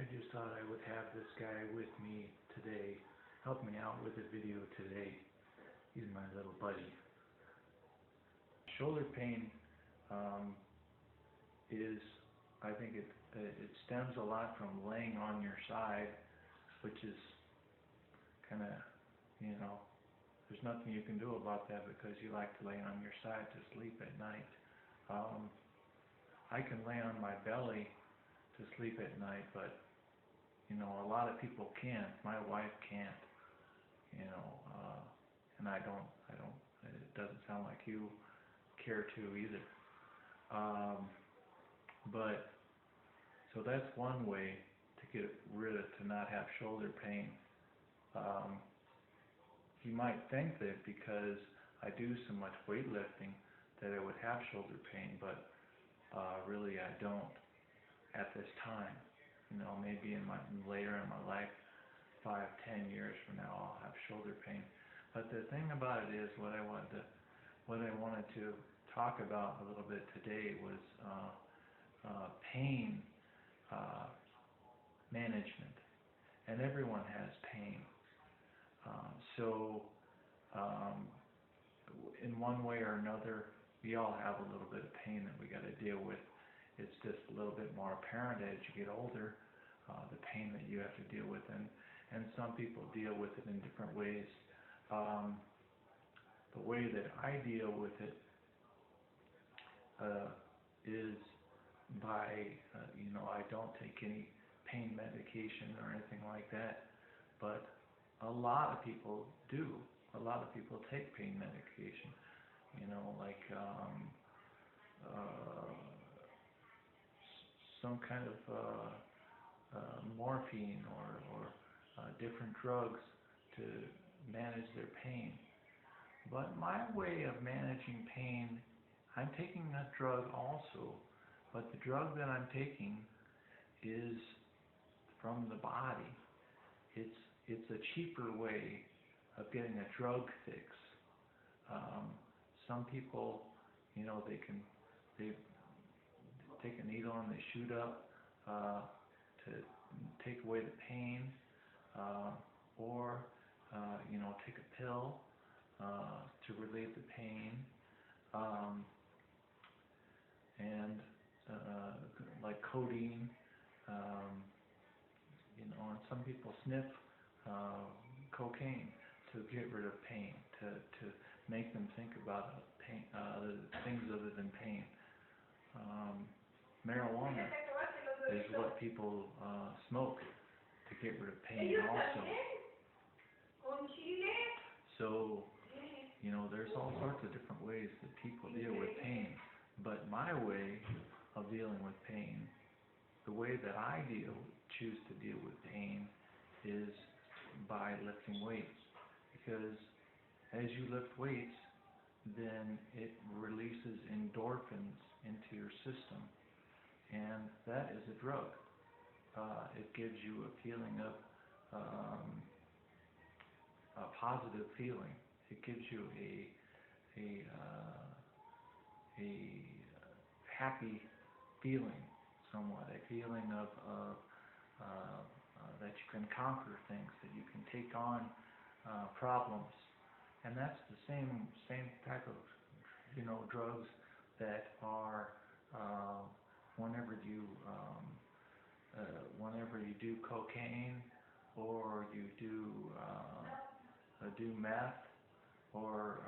I just thought I would have this guy with me today, help me out with a video today. He's my little buddy. Shoulder pain is, I think it stems a lot from laying on your side, which is kind of, there's nothing you can do about that because you like to lay on your side to sleep at night. I can lay on my belly to sleep at night, but a lot of people can't. My wife can't, and I don't, it doesn't sound like you care to either. But, so that's one way to get rid of, to not have shoulder pain. You might think that because I do so much weightlifting that I would have shoulder pain, but really I don't at this time. Maybe later in my life, 5-10 years from now, I'll have shoulder pain. But the thing about it is, what I wanted to talk about a little bit today was pain management. And everyone has pain. So in one way or another, we all have a little bit of pain that we got to deal with. It's just a little bit more apparent as you get older, the pain that you have to deal with, and some people deal with it in different ways. The way that I deal with it is by, I don't take any pain medication or anything like that, but a lot of people do. A lot of people take pain medication, like some kind of morphine or different drugs to manage their pain. But my way of managing pain, I'm taking that drug also, but the drug that I'm taking is from the body. It's a cheaper way of getting a drug fix. Some people, they take a needle and they shoot up to take away the pain, or take a pill to relieve the pain, and like codeine, and some people sniff cocaine to get rid of pain, to make them think about pain, things other than pain. Marijuana is what people smoke to get rid of pain also. So, there's all sorts of different ways that people deal with pain. But my way of dealing with pain, the way that I choose to deal with pain, is by lifting weights. Because as you lift weights, then it releases endorphins into your system. And that is a drug. It gives you a feeling of a positive feeling. It gives you a happy feeling, somewhat, a feeling of that you can conquer things, that you can take on problems, and that's the same type of drugs that are whenever you do cocaine, or you do meth, or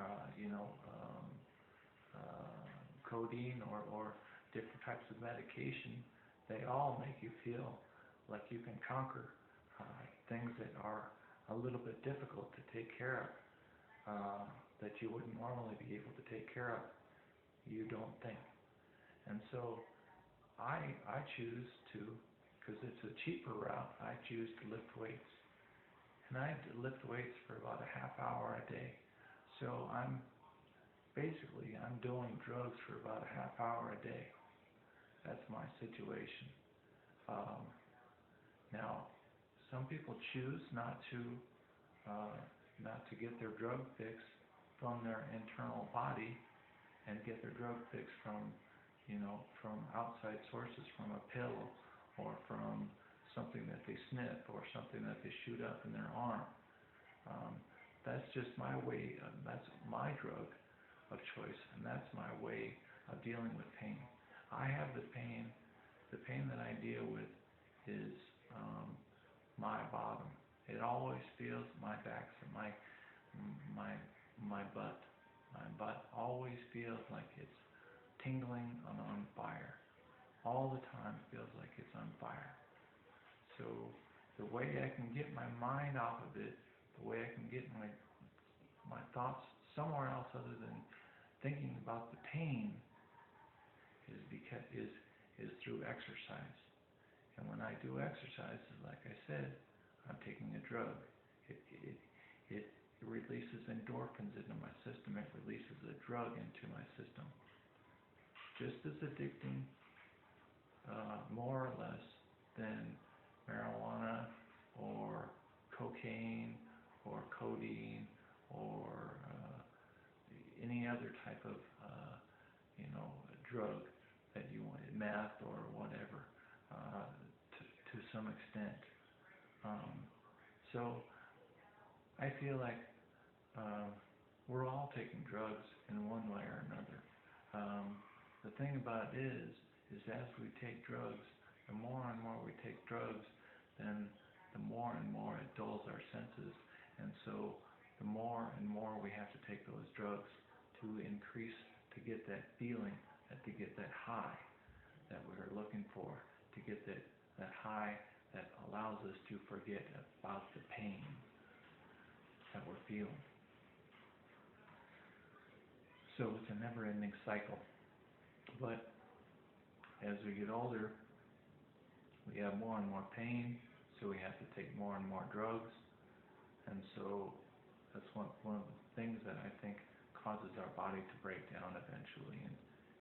codeine, or different types of medication. They all make you feel like you can conquer things that are a little bit difficult to take care of, that you wouldn't normally be able to take care of, you don't think. And so I choose to, because it's a cheaper route, I choose to lift weights. And I lift weights for about a half hour a day. So I'm doing drugs for about a half hour a day. That's my situation. Now, some people choose not to get their drug fix from their internal body, and get their drug fix from outside sources, from a pill or from something that they sniff or something that they shoot up in their arm. That's just my way, that's my drug of choice, and that's my way of dealing with pain. I have the pain that I deal with is my bottom. It always feels my backside, my butt. My butt always feels like it's tingling and on fire. All the time feels like it's on fire. So the way I can get my mind off of it, the way I can get my thoughts somewhere else other than thinking about the pain is through exercise. And when I do exercises, like I said, I'm taking a drug. It releases endorphins into my system. It releases a drug into my system. Just as addicting, more or less, than marijuana or cocaine or codeine or any other type of drug that you want, meth or whatever, to some extent. So I feel like we're all taking drugs in one way or another. The thing about it is as we take drugs, the more and more we take drugs, then the more and more it dulls our senses. And so the more and more we have to take those drugs to increase, to get that feeling, to get that high that we're looking for, to get that high that allows us to forget about the pain that we're feeling. So it's a never-ending cycle. But as we get older, we have more and more pain, so we have to take more and more drugs. And so that's one of the things that I think causes our body to break down eventually. And